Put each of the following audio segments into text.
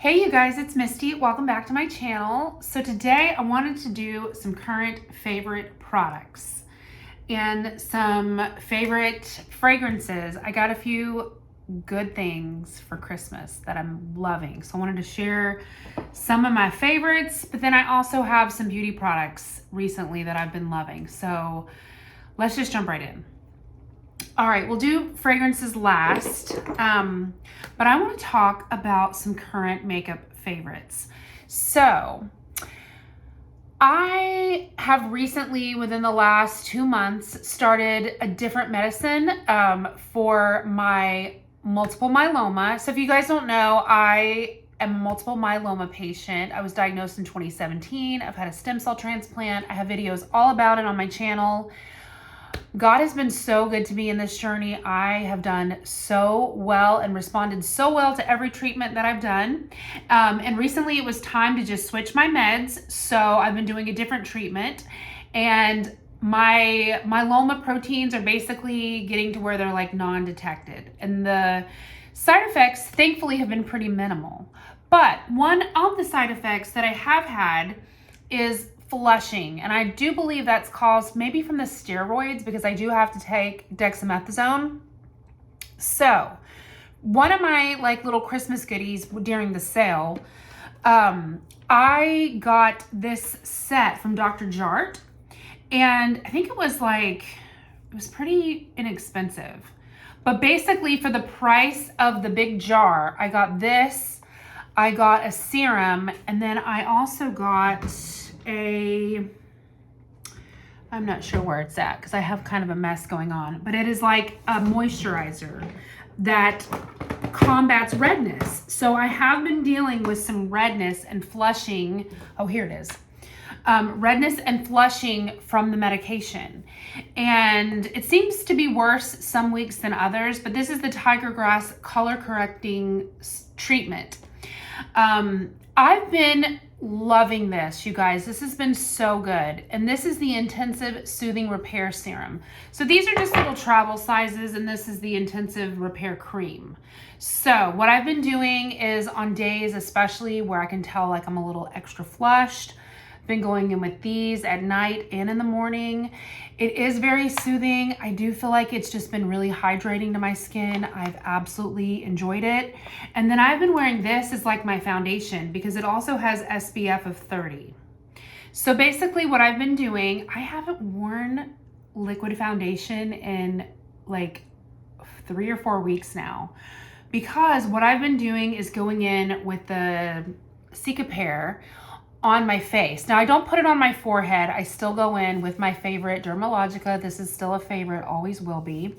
Hey you guys, it's Misty. Welcome back to my channel. So today I wanted to do some current favorite products and some favorite fragrances. I got a few good things for Christmas that I'm loving. So I wanted to share some of my favorites, but then I also have some beauty products recently that I've been loving. So let's just jump right in. All right, we'll do fragrances last, but I want to talk about some current makeup favorites. So I have recently, within the last 2 months, started a different medicine for my multiple myeloma. So if you guys don't know, I am a multiple myeloma patient. I was diagnosed in 2017. I've had a stem cell transplant. I have videos all about it on my channel. God has been so good to me in this journey. I have done so well and responded so well to every treatment that I've done. And recently it was time to just switch my meds. So I've been doing a different treatment, and my myeloma proteins are basically getting to where they're like non-detected. And the side effects, thankfully, have been pretty minimal. But one of the side effects that I have had is flushing, and I do believe that's caused maybe from the steroids, because I do have to take dexamethasone. So one of my like little Christmas goodies during the sale, I got this set from Dr. Jart, and I think it was pretty inexpensive, but basically for the price of the big jar, I got this, I got a serum, and then I also got I'm not sure where it's at because I have kind of a mess going on, but it is like a moisturizer that combats redness. So I have been dealing with some redness and flushing. Oh, here it is. Redness and flushing from the medication. And it seems to be worse some weeks than others, but this is the Tiger Grass color correcting treatment. I've been loving this, you guys. This has been so good. And this is the Intensive Soothing Repair Serum. So these are just little travel sizes, and this is the Intensive Repair Cream. So what I've been doing is on days especially where I can tell like I'm a little extra flushed, been going in with these at night and in the morning. It is very soothing. I do feel like it's just been really hydrating to my skin. I've absolutely enjoyed it. And then I've been wearing this as like my foundation because it also has SPF of 30. So basically what I've been doing, I haven't worn liquid foundation in like 3 or 4 weeks now, because what I've been doing is going in with the Cicapair on my face. Now I don't put it on my forehead. I still go in with my favorite Dermalogica. This is still a favorite, always will be.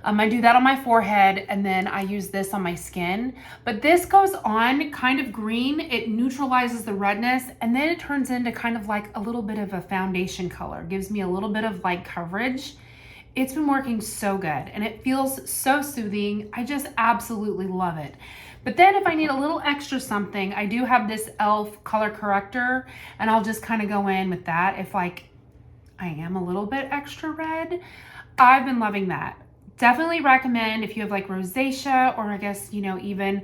I do that on my forehead, and then I use this on my skin. But this goes on kind of green. It neutralizes the redness, and then it turns into kind of like a little bit of a foundation color. Gives me a little bit of like coverage. It's been working so good, and it feels so soothing. I just absolutely love it. But then if I need a little extra something, I do have this e.l.f. color corrector, and I'll just kind of go in with that if like I am a little bit extra red. I've been loving that. Definitely recommend if you have like rosacea, or I guess, you know, even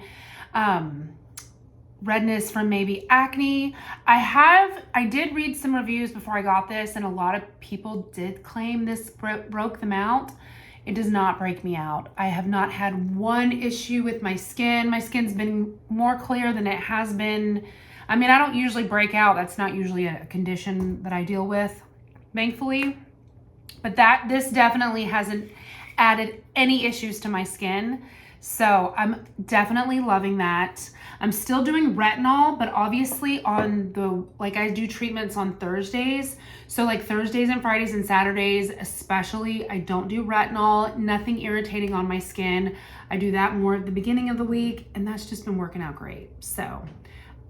redness from maybe acne. I did read some reviews before I got this, and a lot of people did claim this broke them out. It does not break me out. I have not had one issue with my skin. My skin's been more clear than it has been. I mean, I don't usually break out. That's not usually a condition that I deal with, thankfully. But this definitely hasn't added any issues to my skin. So I'm definitely loving that. I'm still doing retinol, but obviously I do treatments on Thursdays. So like Thursdays and Fridays and Saturdays, especially, I don't do retinol, nothing irritating on my skin. I do that more at the beginning of the week, and that's just been working out great. So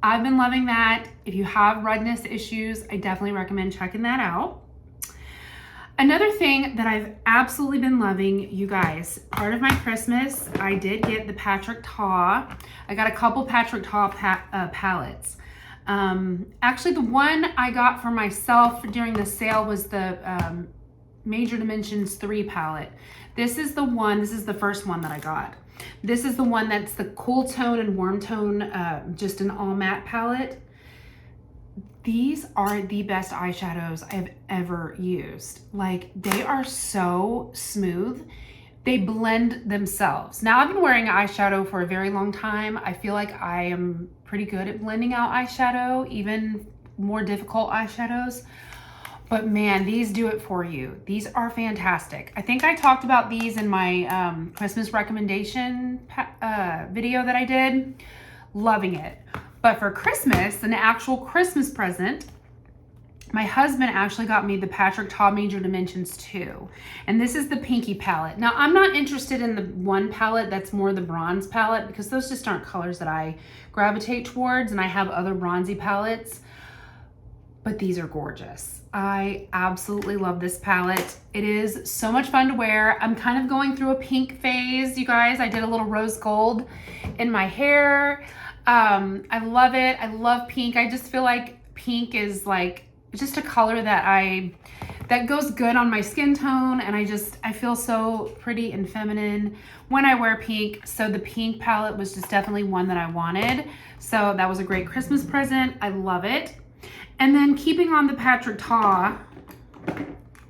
I've been loving that. If you have redness issues, I definitely recommend checking that out. Another thing that I've absolutely been loving, you guys, part of my Christmas, I did get the Patrick Ta. I got a couple Patrick Ta palettes. Actually, the one I got for myself during the sale was the Major Dimensions 3 palette. This is the first one that I got. This is the one that's the cool tone and warm tone, just an all matte palette. These are the best eyeshadows I've ever used. Like, they are so smooth. They blend themselves. Now, I've been wearing eyeshadow for a very long time. I feel like I am pretty good at blending out eyeshadow, even more difficult eyeshadows. But man, these do it for you. These are fantastic. I think I talked about these in my Christmas recommendation video that I did. Loving it. But for Christmas, an actual Christmas present, my husband actually got me the Patrick Ta Major Dimensions 2. And this is the Pinky palette. Now, I'm not interested in the one palette that's more the bronze palette because those just aren't colors that I gravitate towards, and I have other bronzy palettes. But these are gorgeous. I absolutely love this palette. It is so much fun to wear. I'm kind of going through a pink phase, you guys. I did a little rose gold in my hair. I love it. I love pink. I just feel like pink is like just a color that goes good on my skin tone, and I feel so pretty and feminine when I wear pink. So the pink palette was just definitely one that I wanted. So that was a great Christmas present. I love it. And then keeping on the Patrick Ta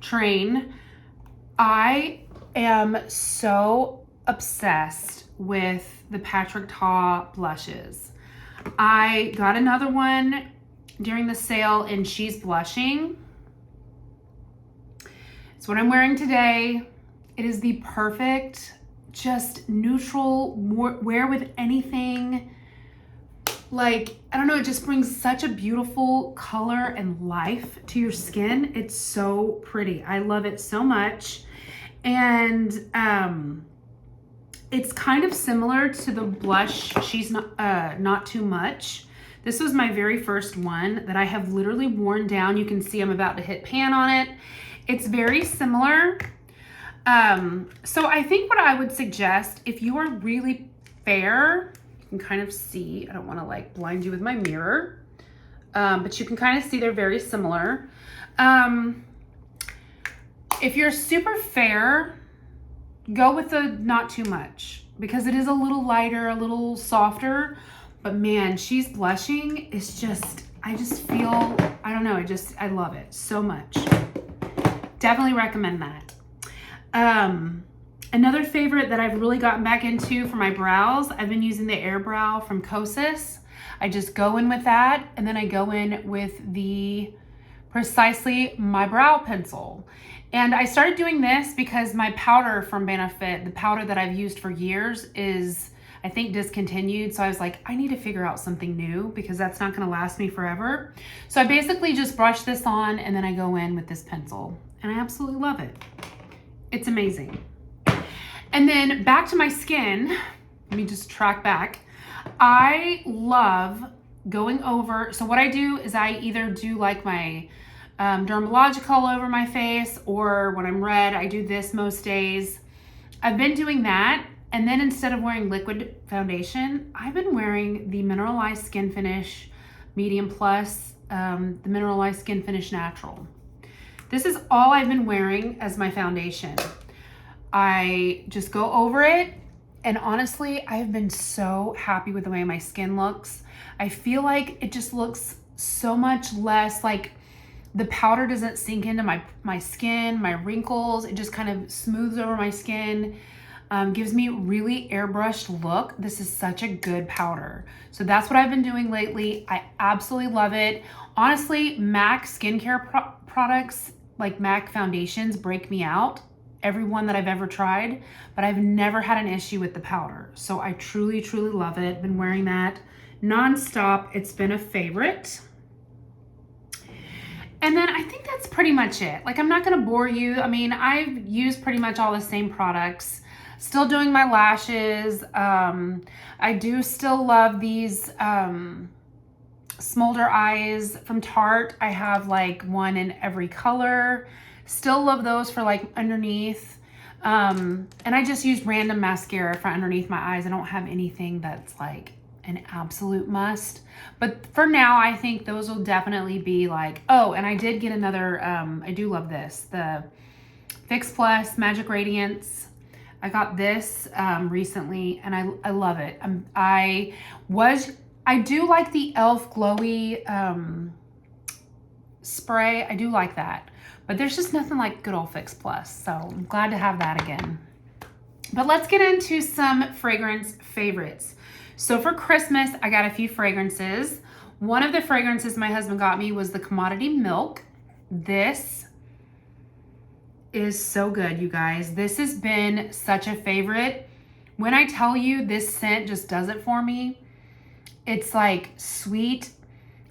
train, I am so obsessed with the Patrick Ta blushes. I got another one during the sale in She's Blushing. It's what I'm wearing today. It is the perfect, just neutral, wear with anything. Like, I don't know, it just brings such a beautiful color and life to your skin. It's so pretty. I love it so much. And it's kind of similar to the blush She's Not Too Much. This was my very first one that I have literally worn down. You can see I'm about to hit pan on it. It's very similar. So I think what I would suggest, if you are really fair, you can kind of see, I don't want to like blind you with my mirror, but you can kind of see they're very similar. If you're super fair, go with the Not Too Much because it is a little lighter, a little softer, but man, She's Blushing is just, I just feel, I don't know, I love it so much. Definitely recommend that. Another favorite that I've really gotten back into for my brows, I've been using the Air Brow from Kosas. I just go in with that, and then I go in with the Precisely My Brow Pencil. And I started doing this because my powder from Benefit, the powder that I've used for years, is, I think, discontinued. So I was like, I need to figure out something new because that's not gonna last me forever. So I basically just brush this on, and then I go in with this pencil, and I absolutely love it. It's amazing. And then back to my skin, let me just track back. I love going over, so what I do is I either do like my Dermalogica all over my face, or when I'm red, I do this most days. I've been doing that, and then instead of wearing liquid foundation, I've been wearing the Mineralized Skin Finish Medium Plus, the Mineralized Skin Finish Natural. This is all I've been wearing as my foundation. I just go over it, and honestly, I've been so happy with the way my skin looks. I feel like it just looks so much less, like the powder doesn't sink into my skin, my wrinkles. It just kind of smooths over my skin, gives me a really airbrushed look. This is such a good powder. So that's what I've been doing lately. I absolutely love it. Honestly, MAC skincare products, like MAC foundations, break me out. Every one that I've ever tried, but I've never had an issue with the powder. So I truly, truly love it. Been wearing that nonstop. It's been a favorite. And then I think that's pretty much it. Like, I'm not gonna bore you. I mean, I've used pretty much all the same products. Still doing my lashes. I do still love these Smolder Eyes from Tarte. I have like one in every color. Still love those for like underneath. And I just use random mascara for underneath my eyes. I don't have anything that's like an absolute must. But for now, I think those will definitely be like, oh, and I did get another, I do love this, the Fix Plus Magic Radiance I got this recently, and I love it. I do like the e.l.f. glowy spray. I do like that, but there's just nothing like good old Fix Plus. So I'm glad to have that again. But let's get into some fragrance favorites. So for Christmas, I got a few fragrances. One of the fragrances my husband got me was the Commodity Milk. This is so good, you guys. This has been such a favorite. When I tell you this scent just does it for me, it's like sweet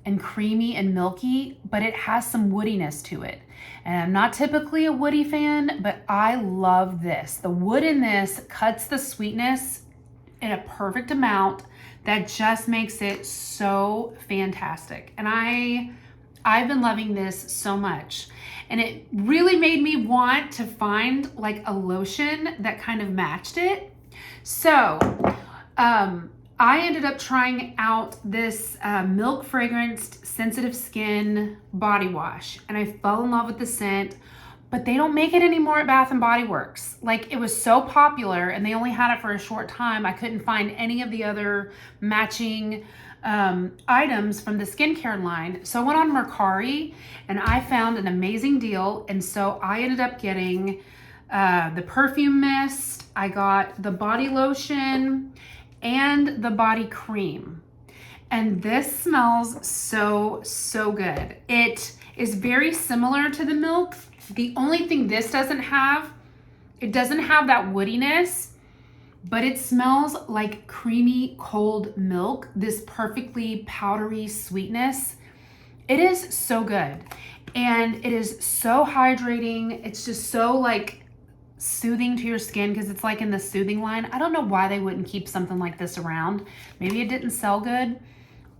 and creamy and milky, but it has some woodiness to it. And I'm not typically a woody fan, but I love this. The wood in this cuts the sweetness in a perfect amount that just makes it so fantastic. And I've been loving this so much. And it really made me want to find like a lotion that kind of matched it. So I ended up trying out this milk fragranced sensitive skin body wash, and I fell in love with the scent, but they don't make it anymore at Bath and Body Works. Like, it was so popular and they only had it for a short time. I couldn't find any of the other matching items from the skincare line. So I went on Mercari and I found an amazing deal. And so I ended up getting the perfume mist. I got the body lotion and the body cream. And this smells so, so good. It is very similar to the milk. The only thing this doesn't have, it doesn't have that woodiness, but it smells like creamy cold milk, this perfectly powdery sweetness. It is so good. And it is so hydrating. It's just so like soothing to your skin because it's like in the soothing line. I don't know why they wouldn't keep something like this around. Maybe it didn't sell good.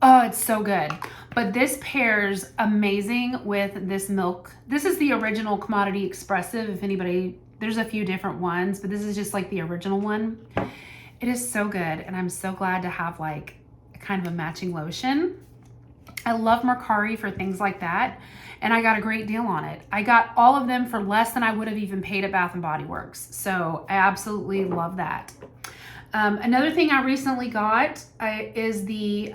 Oh, it's so good. But this pairs amazing with this milk. This is the original Commodity Expressive. If anybody, there's a few different ones, but this is just like the original one. It is so good. And I'm so glad to have like a kind of a matching lotion. I love Mercari for things like that. And I got a great deal on it. I got all of them for less than I would have even paid at Bath and Body Works. So I absolutely love that. Another thing I recently got is the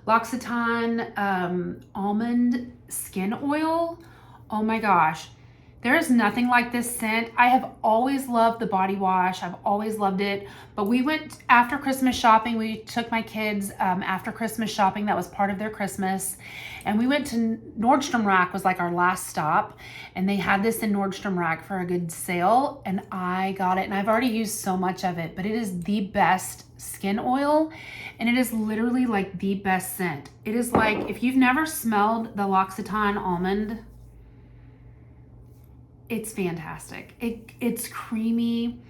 L'Occitane almond skin oil. Oh my gosh. There is nothing like this scent. I have always loved the body wash. I've always loved it. But we went after Christmas shopping. We took my kids after Christmas shopping. That was part of their Christmas. And we went to Nordstrom Rack was like our last stop. And they had this in Nordstrom Rack for a good sale. And I got it. And I've already used so much of it. But it is the best skin oil. And it is literally like the best scent. It is like, if you've never smelled the L'Occitane almond, it's fantastic. It's creamy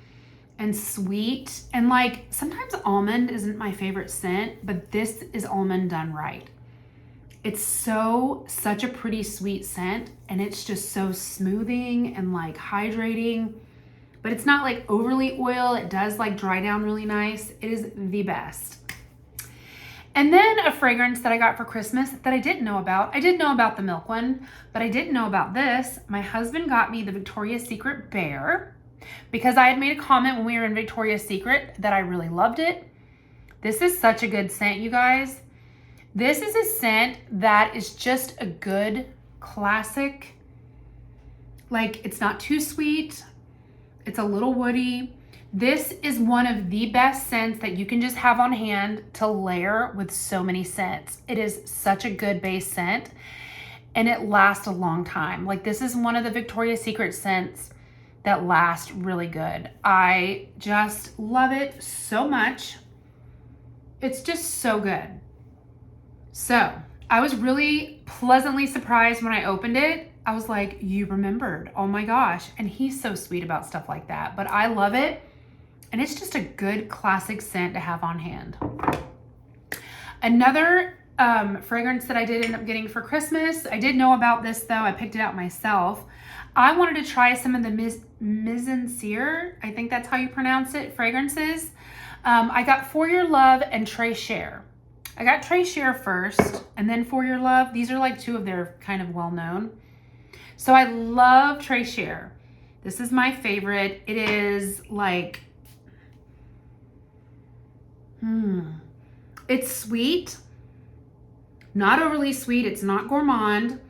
and sweet. And like, sometimes almond isn't my favorite scent, but this is almond done right. It's such a pretty sweet scent, and it's just so smoothing and like hydrating, but it's not like overly oil. It does like dry down really nice. It is the best. And then a fragrance that I got for Christmas that I didn't know about. I did know about the milk one, but I didn't know about this. My husband got me the Victoria's Secret Bear because I had made a comment when we were in Victoria's Secret that I really loved it. This is such a good scent, you guys. This is a scent that is just a good classic. Like, it's not too sweet. It's a little woody. This is one of the best scents that you can just have on hand to layer with so many scents. It is such a good base scent, and it lasts a long time. Like, this is one of the Victoria's Secret scents that last really good. I just love it so much. It's just so good. So I was really pleasantly surprised when I opened it. I was like, you remembered, oh my gosh. And he's so sweet about stuff like that, but I love it. And it's just a good classic scent to have on hand. Another fragrance that I did end up getting for Christmas, I did know about this though, I picked it out myself. I wanted to try some of the Mise en Cire, I think that's how you pronounce it, fragrances. I got For Your Love and Très Cher. I got Très Cher first, and then For Your Love. These are like two of their kind of well-known. So I love Très Cher. This is my favorite. It is like, it's sweet, not overly sweet. It's not gourmand.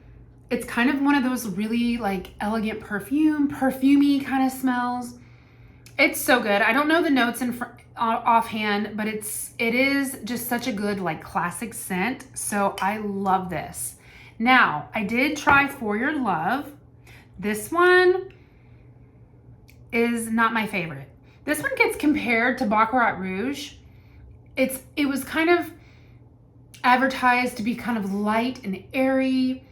It's kind of one of those really like elegant perfumey kind of smells. It's so good. I don't know the notes offhand, but it is just such a good like classic scent. So I love this. Now, I did try For Your Love. This one is not my favorite. This one gets compared to Baccarat Rouge. It was kind of advertised to be kind of light and airy.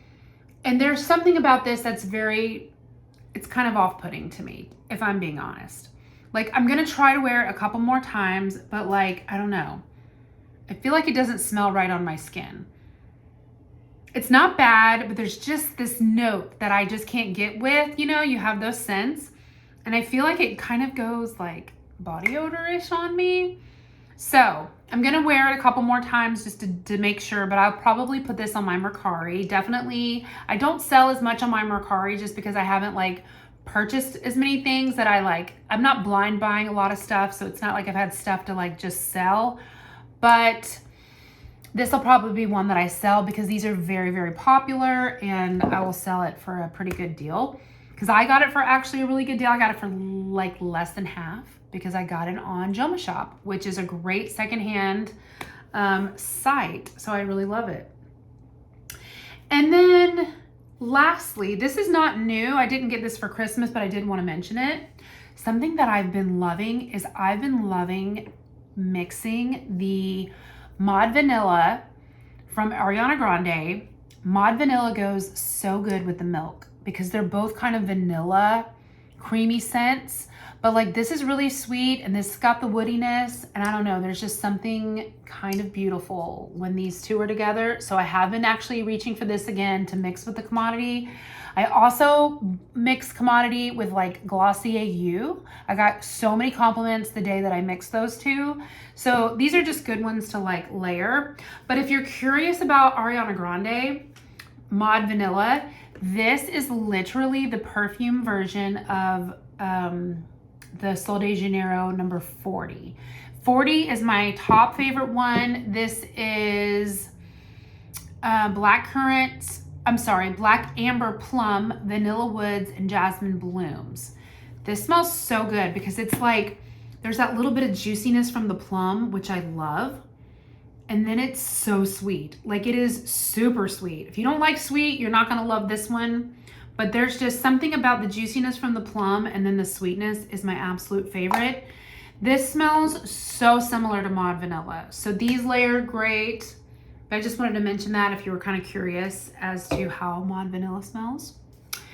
And there's something about this that's it's kind of off-putting to me, if I'm being honest. Like, I'm gonna try to wear it a couple more times, but like, I don't know. I feel like it doesn't smell right on my skin. It's not bad, but there's just this note that I just can't get with. You know, you have those scents, and I feel like it kind of goes like body odor-ish on me. So I'm gonna wear it a couple more times just to make sure, but I'll probably put this on my Mercari. Definitely, I don't sell as much on my Mercari just because I haven't like purchased as many things that I like. I'm not blind buying a lot of stuff, so it's not like I've had stuff to like just sell, but this will probably be one that I sell because these are very, very popular, and I will sell it for a pretty good deal because I got it for actually a really good deal. I got it for like less than half because I got it on Joma Shop, which is a great secondhand site. So I really love it. And then lastly, this is not new. I didn't get this for Christmas, but I did want to mention it. Something that I've been loving is I've been loving mixing the Mod Vanilla from Ariana Grande. Mod Vanilla goes so good with the milk because they're both kind of vanilla, creamy scents. But like this is really sweet and this got the woodiness, and I don't know, there's just something kind of beautiful when these two are together. So I have been actually reaching for this again to mix with the Commodity. I also mix Commodity with like Glossier You. I got so many compliments the day that I mixed those two. So these are just good ones to like layer. But if you're curious about Ariana Grande, Mod Vanilla, this is literally the perfume version of the Sol de Janeiro number 40. 40 is my top favorite one. This is Black Amber Plum, Vanilla Woods, and Jasmine Blooms. This smells so good because it's like, there's that little bit of juiciness from the plum, which I love. And then it's so sweet. Like it is super sweet. If you don't like sweet, you're not gonna love this one. But there's just something about the juiciness from the plum, and then the sweetness is my absolute favorite. This smells so similar to Mod Vanilla. So these layer great. But I just wanted to mention that if you were kind of curious as to how Mod Vanilla smells.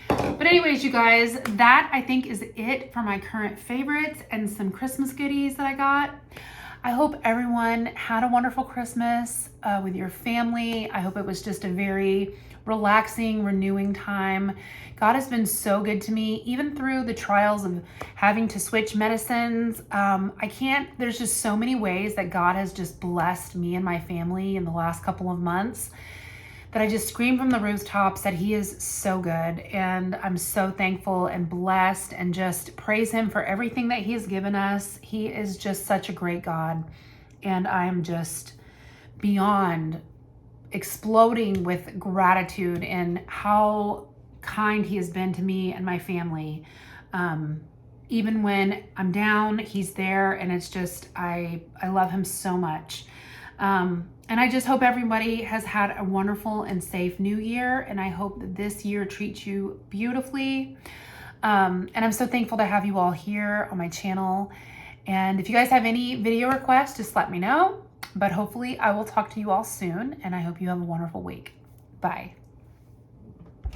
But anyways, you guys, that I think is it for my current favorites and some Christmas goodies that I got. I hope everyone had a wonderful Christmas with your family. I hope it was just a very relaxing, renewing time. God has been so good to me, even through the trials of having to switch medicines. There's just so many ways that God has just blessed me and my family in the last couple of months that I just scream from the rooftops that he is so good. And I'm so thankful and blessed and just praise him for everything that he has given us. He is just such a great God. And I am just beyond exploding with gratitude and how kind he has been to me and my family. Even when I'm down, he's there, and it's just, I love him so much. And I just hope everybody has had a wonderful and safe new year, and I hope that this year treats you beautifully. And I'm so thankful to have you all here on my channel. And if you guys have any video requests, just let me know. But hopefully I will talk to you all soon, and I hope you have a wonderful week. Bye.